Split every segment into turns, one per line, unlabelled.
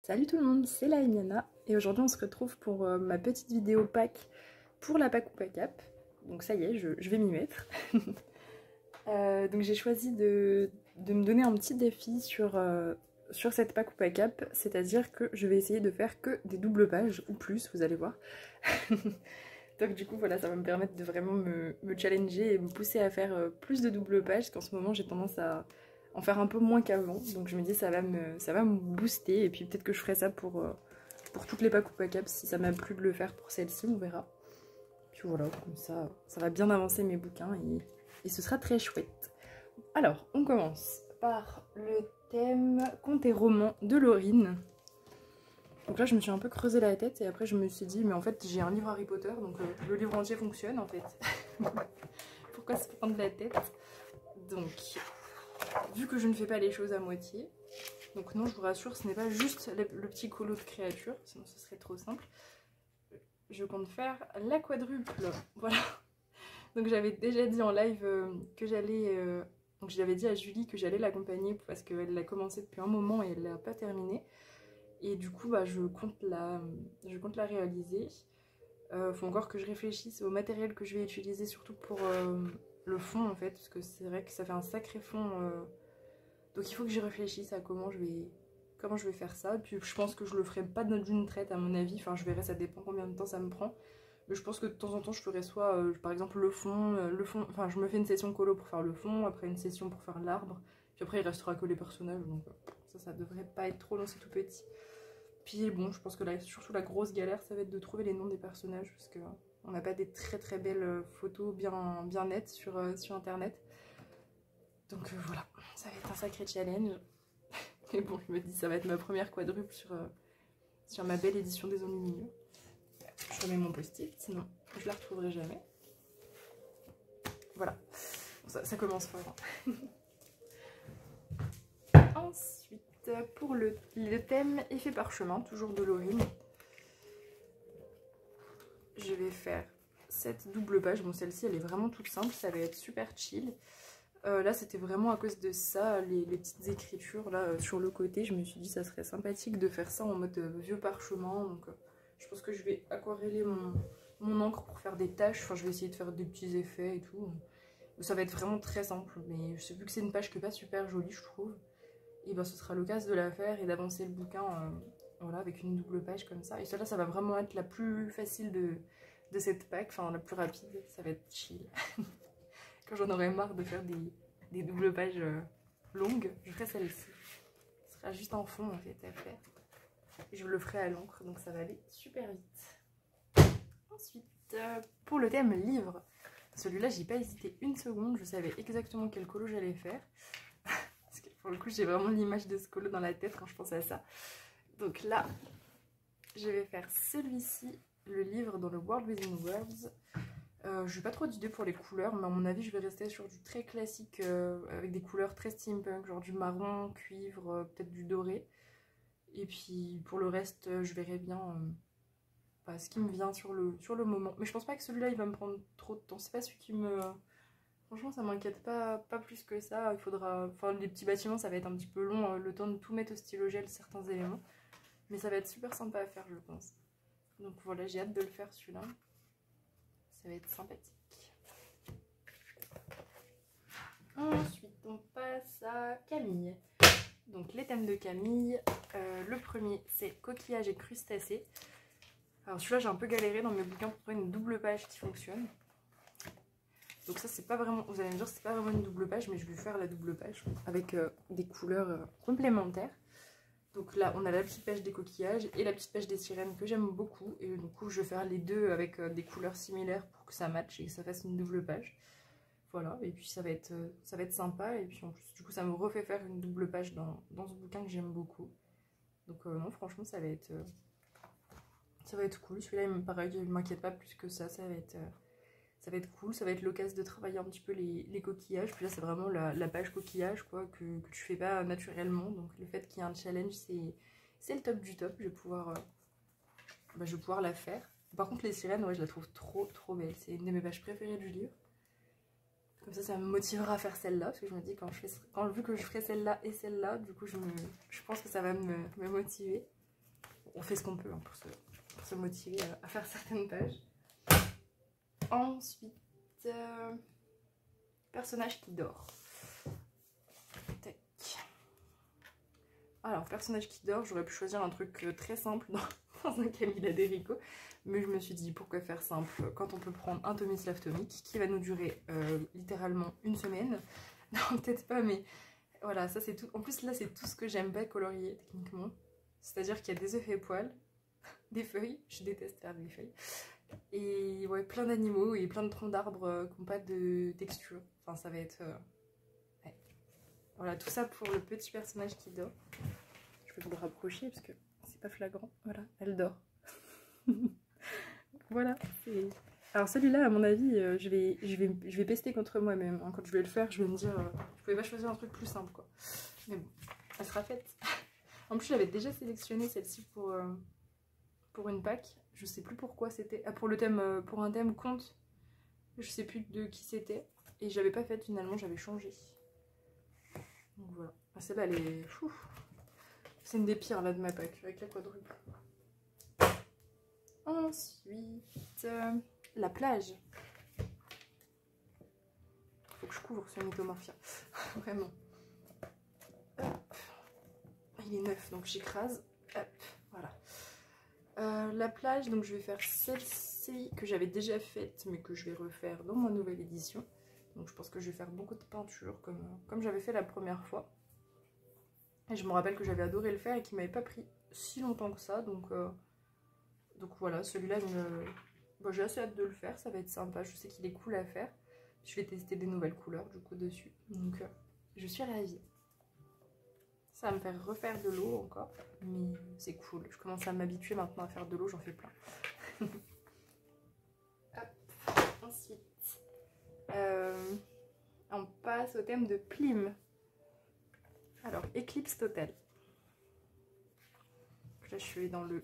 Salut tout le monde, c'est la Emiana et aujourd'hui on se retrouve pour ma petite vidéo pack pour la pack ou pack cap. Donc ça y est, je vais m'y mettre. Donc j'ai choisi de me donner un petit défi sur cette pack ou pack cap, c'est-à-dire que je vais essayer de faire que des doubles pages ou plus, vous allez voir. Donc du coup voilà, ça va me permettre de vraiment me challenger et me pousser à faire plus de doubles pages, parce qu'en ce moment j'ai tendance à en faire un peu moins qu'avant, donc je me dis ça va me booster, et puis peut-être que je ferai ça pour toutes les packs ou pack cap, si ça m'a plu de le faire pour celle-ci, on verra. Puis voilà, comme ça va bien avancer mes bouquins et ce sera très chouette. Alors, on commence par le thème contes et romans de Laurine. Donc là je me suis un peu creusé la tête et après je me suis dit mais en fait j'ai un livre Harry Potter, donc le livre entier fonctionne en fait. Pourquoi se prendre la tête? Donc vu que je ne fais pas les choses à moitié, donc non, je vous rassure, ce n'est pas juste le petit colo de créature, sinon ce serait trop simple. Je compte faire la quadruple, voilà. Donc j'avais déjà dit en live que j'allais... donc j'avais dit à Julie que j'allais l'accompagner parce qu'elle l'a commencé depuis un moment et elle l'a pas terminé. Et du coup, bah, je compte la réaliser. Faut encore que je réfléchisse au matériel que je vais utiliser, surtout pour le fond en fait, parce que c'est vrai que ça fait un sacré fond. Donc il faut que j'y réfléchisse à comment je vais faire ça. Et puis je pense que je le ferai pas d'une traite à mon avis. Enfin je verrai, ça dépend combien de temps ça me prend. Mais je pense que de temps en temps je ferai soit par exemple le fond, enfin je me fais une session colo pour faire le fond, après une session pour faire l'arbre. Puis après il restera que les personnages, donc ça devrait pas être trop long, c'est tout petit. Puis bon, je pense que là, surtout la grosse galère, ça va être de trouver les noms des personnages, parce que on n'a pas des très belles photos bien nettes sur internet. Donc voilà, ça va être un sacré challenge. Mais bon, je me dis, ça va être ma première quadruple sur ma belle édition des Enlumineux. Je remets mon post-it, sinon je la retrouverai jamais. Voilà, bon, ça commence fort. Ensuite, pour le thème effet parchemin, toujours de Laurine, je vais faire cette double page. Bon, celle-ci, elle est vraiment toute simple, ça va être super chill. Là, c'était vraiment à cause de ça, les petites écritures là sur le côté. Je me suis dit, ça serait sympathique de faire ça en mode vieux parchemin. Donc, je pense que je vais aquareller mon encre pour faire des taches. Enfin, je vais essayer de faire des petits effets et tout. Ça va être vraiment très simple. Mais je sais vu que c'est une page qui n'est pas super jolie, je trouve. Et ben, ce sera l'occasion de la faire et d'avancer le bouquin voilà, avec une double page comme ça. Et celle-là, ça va vraiment être la plus facile de cette pack. Enfin, la plus rapide. Ça va être chill. Quand j'en aurai marre de faire des doubles pages longues, je ferai celle-ci. Ce sera juste un fond en fait à faire. Et je le ferai à l'encre, donc ça va aller super vite. Ensuite, pour le thème livre, celui-là, j'ai pas hésité une seconde. Je savais exactement quel colo j'allais faire. Parce que pour le coup, j'ai vraiment l'image de ce colo dans la tête quand je pense à ça. Donc là, je vais faire celui-ci, le livre dans le World Within Worlds. Je n'ai pas trop d'idées pour les couleurs, mais à mon avis je vais rester sur du très classique avec des couleurs très steampunk, genre du marron, cuivre, peut-être du doré. Et puis pour le reste, je verrai bien ce qui me vient sur le moment. Mais je pense pas que celui-là il va me prendre trop de temps. C'est pas celui qui me... Franchement ça m'inquiète pas plus que ça. Il faudra... Enfin les petits bâtiments ça va être un petit peu long, le temps de tout mettre au stylo gel certains éléments. Mais ça va être super sympa à faire je pense. Donc voilà, j'ai hâte de le faire celui-là. Ça va être sympathique. Ensuite, on passe à Camille. Donc, les thèmes de Camille. Le premier, c'est coquillage et crustacés. Alors, celui-là, j'ai un peu galéré dans mes bouquins pour trouver une double page qui fonctionne. Donc, ça, c'est pas vraiment... Vous allez me dire, c'est pas vraiment une double page, mais je vais faire la double page avec des couleurs complémentaires. Donc là, on a la petite page des coquillages et la petite page des sirènes que j'aime beaucoup. Et du coup, je vais faire les deux avec des couleurs similaires pour que ça matche et que ça fasse une double page. Voilà, et puis ça va être sympa. Et puis en plus, du coup, ça me refait faire une double page dans ce bouquin que j'aime beaucoup. Donc non, franchement, ça va être cool. Celui-là, pareil, je ne m'inquiète pas plus que ça. Ça va être cool. Ça va être l'occasion de travailler un petit peu les coquillages. Puis là, c'est vraiment la page coquillage quoi, que tu fais pas naturellement. Donc le fait qu'il y ait un challenge, c'est le top du top. Je vais pouvoir la faire. Par contre, les sirènes, ouais, je la trouve trop belle. C'est une de mes pages préférées du livre. Comme ça me motivera à faire celle-là. Parce que je me dis, vu que je ferai celle-là et celle-là, du coup, je pense que ça va me motiver. on fait ce qu'on peut hein, pour se motiver à faire certaines pages. Ensuite, personnage qui dort. Tac. Alors, personnage qui dort, j'aurais pu choisir un truc très simple dans un Camilla Derico, mais je me suis dit pourquoi faire simple quand on peut prendre un Tomislav Tomic qui va nous durer littéralement une semaine. Non, peut-être pas, mais voilà, ça c'est tout. En plus, là, c'est tout ce que j'aime pas colorier techniquement. C'est-à-dire qu'il y a des œufs et poils, des feuilles, je déteste faire des feuilles, et ouais, plein d'animaux et plein de troncs d'arbres qui n'ont pas de texture. Enfin, ça va être... ouais. Voilà, tout ça pour le petit personnage qui dort. Je vais vous le rapprocher parce que c'est pas flagrant. Voilà, elle dort. Voilà. Alors celui-là, à mon avis, je vais pester contre moi-même. Hein. Quand je vais le faire, je vais me dire, je pouvais pas choisir un truc plus simple, quoi. Mais bon, elle sera faite. En plus, j'avais déjà sélectionné celle-ci pour une pack. Je sais plus pourquoi c'était. Ah, pour le thème, pour un thème conte. Je sais plus de qui c'était. Et j'avais pas faite finalement, j'avais changé. Donc voilà. Ah, celle-là, elle est... C'est une des pires là de ma pack, avec la quadruple. Ensuite, la plage. Faut que je couvre ce mythomorphia. Vraiment. Hop. Il est neuf, donc j'écrase. Hop, voilà. La plage, donc je vais faire celle-ci que j'avais déjà faite, mais que je vais refaire dans ma nouvelle édition. Donc je pense que je vais faire beaucoup de peinture, comme j'avais fait la première fois. Et je me rappelle que j'avais adoré le faire et qu'il m'avait pas pris si longtemps que ça, donc voilà, celui-là, bon, j'ai assez hâte de le faire, ça va être sympa, je sais qu'il est cool à faire. Je vais tester des nouvelles couleurs du coup dessus, donc je suis ravie. Ça va me faire refaire de l'eau encore, mais c'est cool, je commence à m'habituer maintenant à faire de l'eau, j'en fais plein. Hop, ensuite, on passe au thème de Plim. Alors, éclipse totale. Là, je suis dans le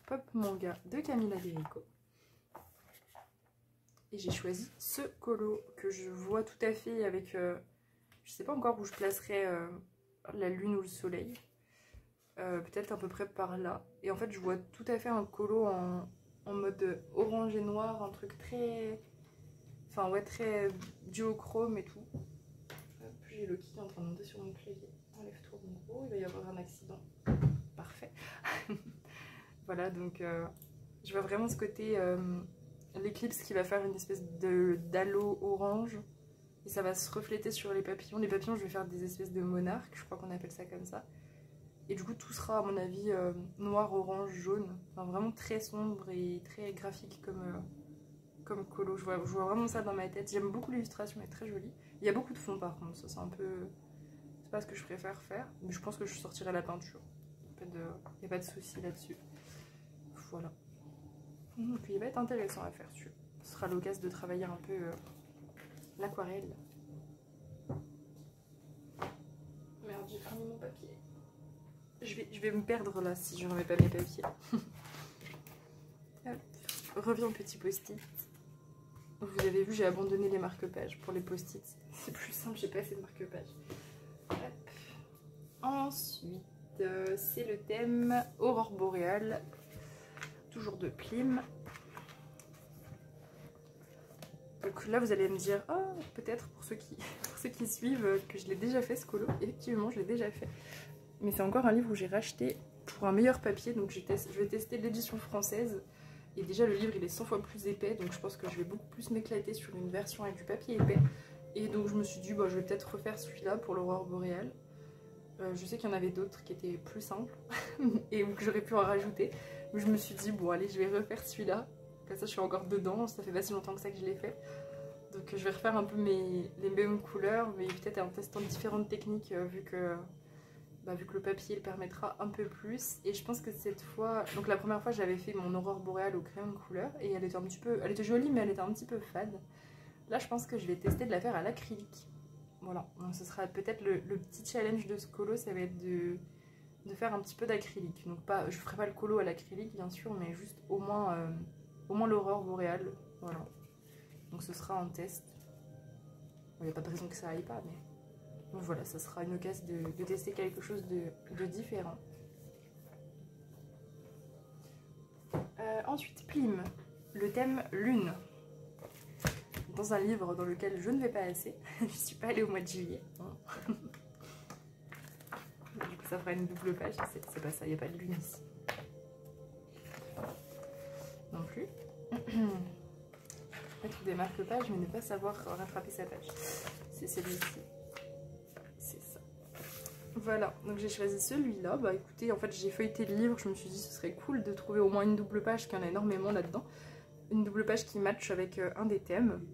pop manga de Camilla Derico. Et j'ai choisi ce colo que je vois tout à fait avec... je sais pas encore où je placerai la lune ou le soleil. Peut-être à peu près par là. Et en fait, je vois tout à fait un colo en mode orange et noir. Un truc très... Enfin, ouais, très duochrome et tout. J'ai Loki qui est en train de monter sur mon clavier. Enlève-toi mon gros, il va y avoir un accident. Parfait. Voilà, donc je vois vraiment ce côté l'éclipse qui va faire une espèce d'halo orange et ça va se refléter sur les papillons. Les papillons, je vais faire des espèces de monarques, je crois qu'on appelle ça comme ça. Et du coup, tout sera à mon avis noir, orange, jaune. Enfin, vraiment très sombre et très graphique comme colo. Je vois vraiment ça dans ma tête. J'aime beaucoup l'illustration, elle est très jolie. Il y a beaucoup de fond par contre, ça c'est un peu... C'est pas ce que je préfère faire, mais je pense que je sortirai la peinture. Il n'y a pas de souci là-dessus. Voilà. Puis il va être intéressant à faire celui-là. Ce sera l'occasion de travailler un peu l'aquarelle. Merde, j'ai fermé mon papier. Je vais me perdre là si je ne remets pas mes papiers. Hop. Reviens au petit post-it. Vous avez vu, j'ai abandonné les marque-pages pour les post-it. C'est plus simple, j'ai pas assez de marque-pages. Ensuite, c'est le thème Aurore boréale. Toujours de Plim. Donc là, vous allez me dire, oh, peut-être pour ceux qui suivent, que je l'ai déjà fait ce colo. Effectivement, je l'ai déjà fait. Mais c'est encore un livre où j'ai racheté pour un meilleur papier. Donc je vais tester l'édition française. Et déjà, le livre, il est 100 fois plus épais. Donc je pense que je vais beaucoup plus m'éclater sur une version avec du papier épais. Et donc je me suis dit, bah, je vais peut-être refaire celui-là pour l'aurore boréale. Je sais qu'il y en avait d'autres qui étaient plus simples et que j'aurais pu en rajouter. Mais je me suis dit, bon allez, je vais refaire celui-là. Comme ça, je suis encore dedans. Ça fait pas si longtemps que ça que je l'ai fait. Donc je vais refaire un peu les mêmes couleurs, mais peut-être en testant différentes techniques vu que le papier le permettra un peu plus. Et je pense que cette fois... Donc la première fois, j'avais fait mon aurore boréale au crayon de couleur et elle était un petit peu... Elle était jolie, mais elle était un petit peu fade. Là, je pense que je vais tester de la faire à l'acrylique. Voilà, donc ce sera peut-être le petit challenge de ce colo, ça va être de faire un petit peu d'acrylique. Donc pas, je ferai pas le colo à l'acrylique bien sûr, mais juste au moins l'aurore boréale. Voilà. Donc ce sera un test. Il n'y a pas de raison que ça aille pas, mais donc voilà, ça sera une occasion de tester quelque chose de différent. ensuite Plim, le thème Lune. Dans un livre dans lequel je ne vais pas assez. Je suis pas allée au mois de juillet. Du coup ça fera une double page. C'est pas ça, il n'y a pas de lune ici. Non plus. Mettre des marque-pages mais ne pas savoir rattraper sa page. C'est celui-ci. C'est ça. Voilà, donc j'ai choisi celui-là. Bah écoutez, en fait j'ai feuilleté le livre, je me suis dit ce serait cool de trouver au moins une double page, qu'il y en a énormément là-dedans. Une double page qui matche avec un des thèmes.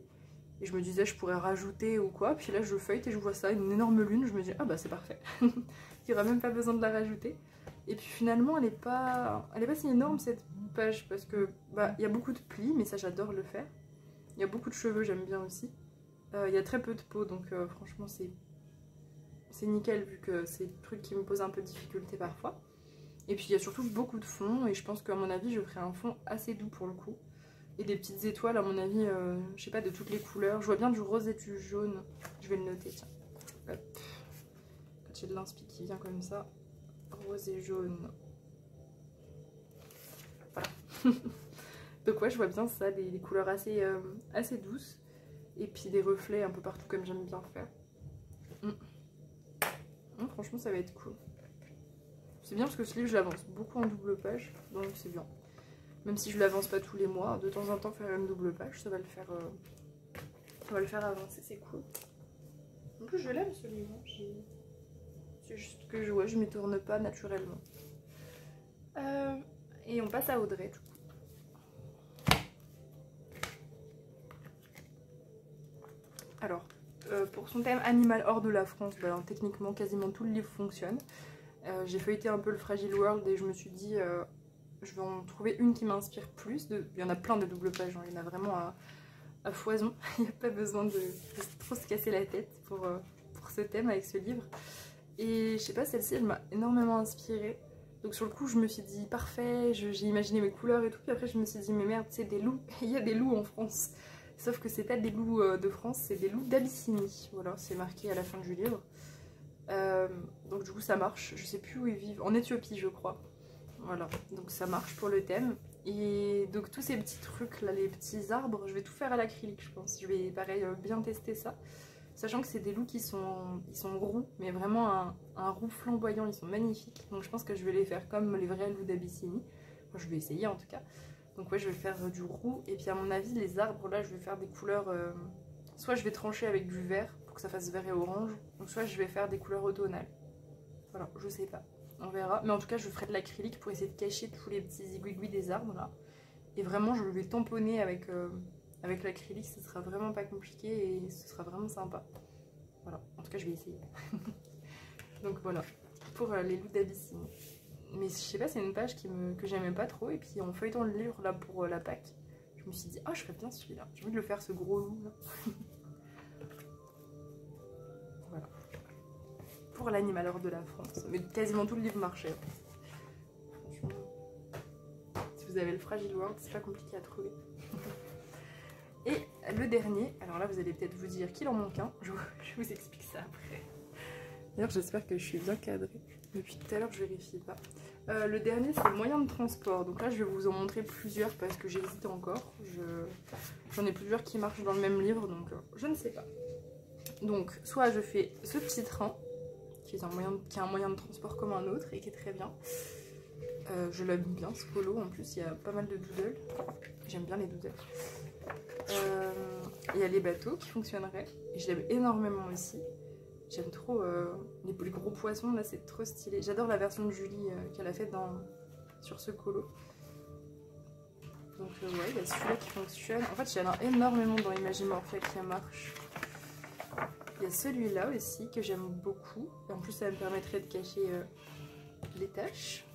Et je me disais je pourrais rajouter ou quoi. Puis là je feuillete et je vois ça, une énorme lune. Je me dis ah bah c'est parfait. Il n'y aura même pas besoin de la rajouter. Et puis finalement elle est pas si énorme cette page. Parce que bah il y a beaucoup de plis, mais ça j'adore le faire. Il y a beaucoup de cheveux, j'aime bien aussi. Il y a très peu de peau, donc franchement c'est nickel vu que c'est le truc qui me pose un peu de difficulté parfois. Et puis il y a surtout beaucoup de fond et je pense qu'à mon avis je ferai un fond assez doux pour le coup. Et des petites étoiles à mon avis, je sais pas, de toutes les couleurs. Je vois bien du rose et du jaune. Je vais le noter, tiens. Hop. Quand j'ai de l'inspi qui vient comme ça, rose et jaune. Voilà. Donc ouais, je vois bien ça, des couleurs assez douces. Et puis des reflets un peu partout comme j'aime bien faire. Franchement ça va être cool. C'est bien parce que ce livre je l'avance beaucoup en double page, donc c'est bien. Même si je l'avance pas tous les mois, de temps en temps faire une double page, ça va le faire avancer, c'est cool. En plus je l'aime ce livre, c'est juste que je m'y tourne pas naturellement. Et on passe à Audrey du coup. Alors, pour son thème animal hors de la France, bah, alors, techniquement quasiment tout le livre fonctionne. J'ai feuilleté un peu le Fragile World et je me suis dit je vais en trouver une qui m'inspire plus. Il y en a plein de doubles pages, hein. Il y en a vraiment à foison. Il n'y a pas besoin de trop se casser la tête pour ce thème avec ce livre. Et je sais pas, celle-ci elle m'a énormément inspirée. Donc sur le coup je me suis dit parfait, j'ai imaginé mes couleurs et tout. Puis après je me suis dit mais merde, c'est des loups. Il y a des loups en France. Sauf que c'est pas des loups de France, c'est des loups d'Abyssinie. Voilà, c'est marqué à la fin du livre. Donc du coup ça marche. Je sais plus où ils vivent. En Éthiopie je crois. Voilà, donc ça marche pour le thème. Et donc tous ces petits trucs là, les petits arbres, je vais tout faire à l'acrylique je pense. Je vais pareil bien tester ça. Sachant que c'est des loups qui sont roux, mais vraiment un roux flamboyant, ils sont magnifiques. Donc je pense que je vais les faire comme les vrais loups d'Abyssinie. Enfin, je vais essayer en tout cas. Donc ouais, je vais faire du roux. Et puis à mon avis, les arbres là, je vais faire des couleurs... soit je vais trancher avec du vert pour que ça fasse vert et orange. Ou soit je vais faire des couleurs automnales. Voilà, je sais pas. On verra. Mais en tout cas, je ferai de l'acrylique pour essayer de cacher tous les petits zigouigouis des arbres là. Et vraiment, je vais tamponner avec l'acrylique. Ce sera vraiment pas compliqué et ce sera vraiment sympa. Voilà, en tout cas, je vais essayer. Donc voilà, pour les loups d'Abyssinie. Mais je sais pas, c'est une page que j'aimais pas trop. Et puis en feuilletant le livre là pour la Pâques, je me suis dit, oh, je ferais bien celui-là. J'ai envie de le faire, ce gros loup là. Voilà. Pour l'animal hors de la France. Mais quasiment tout le livre marchait. Franchement, si vous avez le Fragile World, c'est pas compliqué à trouver. Et le dernier, alors là vous allez peut-être vous dire qu'il en manque un. Je vous explique ça après. D'ailleurs j'espère que je suis bien cadrée. Depuis tout à l'heure je vérifie pas. Le dernier c'est moyen de transport. Donc là je vais vous en montrer plusieurs parce que j'hésite encore. J'en ai plusieurs qui marchent dans le même livre donc je ne sais pas. Donc soit je fais ce petit train qui est un moyen de transport comme un autre et qui est très bien. Je l'aime bien ce polo, en plus il y a pas mal de doodles. J'aime bien les doodles. Il y a les bateaux qui fonctionneraient. Et je l'aime énormément aussi. J'aime trop les gros poissons, là c'est trop stylé. J'adore la version de Julie qu'elle a faite sur ce colo. Donc ouais, il y a celui-là qui fonctionne. En fait, il y en a énormément dans Imagimorphia qui marche. Il y a celui-là aussi que j'aime beaucoup. Et en plus, ça me permettrait de cacher les taches.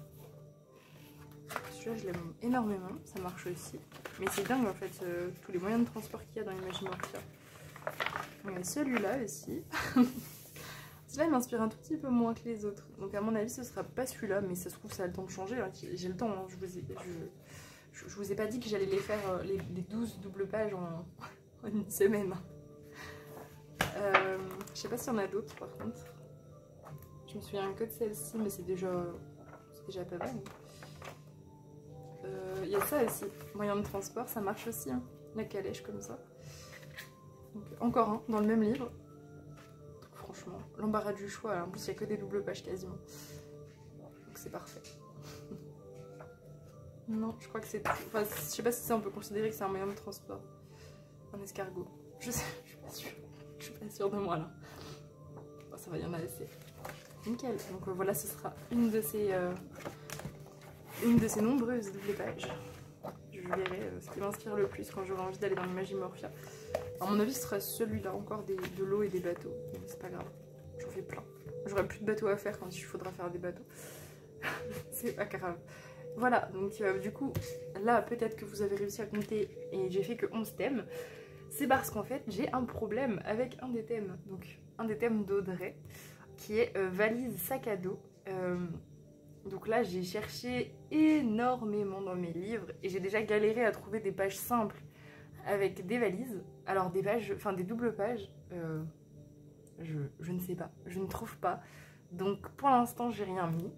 Celui-là, je l'aime énormément. Ça marche aussi. Mais c'est dingue en fait, tous les moyens de transport qu'il y a dans Imagimorphia. Il y a celui-là aussi. Celui-là, il m'inspire un tout petit peu moins que les autres. Donc à mon avis, ce sera pas celui-là. Mais ça se trouve, ça a le temps de changer. Hein. J'ai le temps. Hein. Je vous ai pas dit que j'allais les faire les 12 doubles pages en une semaine. Je sais pas s'il y en a d'autres par contre. Je me souviens que de celle-ci, mais c'est déjà pas mal. Il y a ça aussi, moyen de transport, ça marche aussi, hein. La calèche comme ça. Donc, encore un, dans le même livre. Donc, franchement, l'embarras du choix, en plus il n'y a que des doubles pages quasiment. Donc c'est parfait. Non, je crois que c'est... Enfin, je sais pas si on peut considérer que c'est un moyen de transport. Un escargot. Je suis pas sûre. Je suis pas sûre de moi là. Bon, ça va, il y en a assez. Nickel. Donc voilà, ce sera une de ces nombreuses doubles pages. Je verrai ce qui m'inspire le plus quand j'aurai envie d'aller dans le Magimorphia. À mon avis, ce sera celui-là, encore de l'eau et des bateaux. Mais c'est pas grave, j'en fais plein. J'aurai plus de bateaux à faire quand il faudra faire des bateaux. C'est pas grave. Voilà, donc du coup, là, peut-être que vous avez réussi à compter et j'ai fait que 11 thèmes. C'est parce qu'en fait, j'ai un problème avec un des thèmes. Donc, un des thèmes d'Audrey, qui est valise sac à dos. Donc là, j'ai cherché énormément dans mes livres et j'ai déjà galéré à trouver des pages simples avec des valises. Alors des pages, enfin des doubles pages, je ne sais pas, je ne trouve pas. Donc pour l'instant, j'ai rien mis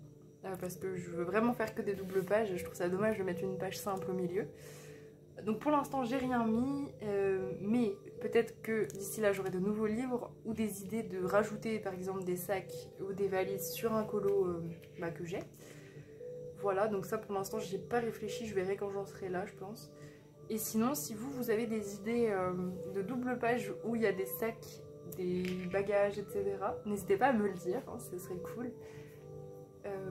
parce que je veux vraiment faire que des doubles pages. Je trouve ça dommage de mettre une page simple au milieu. Donc pour l'instant, j'ai rien mis, mais peut-être que d'ici là, j'aurai de nouveaux livres ou des idées de rajouter par exemple des sacs ou des valises sur un colo que j'ai. Voilà, donc ça pour l'instant, j'y ai pas réfléchi, je verrai quand j'en serai là, je pense. Et sinon, si vous avez des idées de double page où il y a des sacs, des bagages, etc., n'hésitez pas à me le dire, hein, ce serait cool.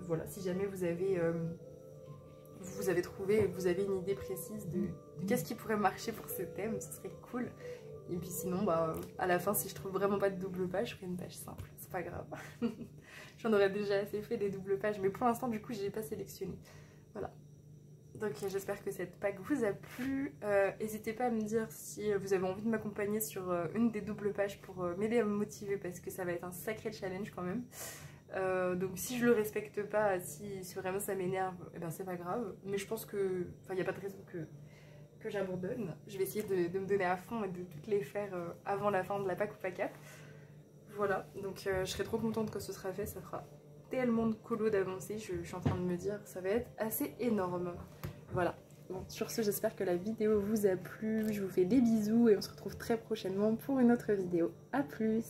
Voilà, si jamais vous avez trouvé, vous avez une idée précise de qu'est-ce qui pourrait marcher pour ce thème, ce serait cool. Et puis sinon, bah, à la fin, si je trouve vraiment pas de double page, je ferai une page simple, c'est pas grave. J'en aurais déjà assez fait des doubles pages, mais pour l'instant, du coup, je n'ai pas sélectionné. Voilà. Donc j'espère que cette pack vous a plu. N'hésitez pas à me dire si vous avez envie de m'accompagner sur une des doubles pages pour m'aider à me motiver parce que ça va être un sacré challenge quand même. Donc si je le respecte pas, si vraiment ça m'énerve, eh ben c'est pas grave. Mais je pense que, enfin, il n'y a pas de raison que j'abandonne. Je vais essayer de me donner à fond et de toutes les faire avant la fin de la pack ou pack up. Voilà, donc je serai trop contente que ce sera fait, ça fera tellement de colo d'avancer, je suis en train de me dire, ça va être assez énorme. Voilà, bon, sur ce, j'espère que la vidéo vous a plu, je vous fais des bisous et on se retrouve très prochainement pour une autre vidéo. A plus!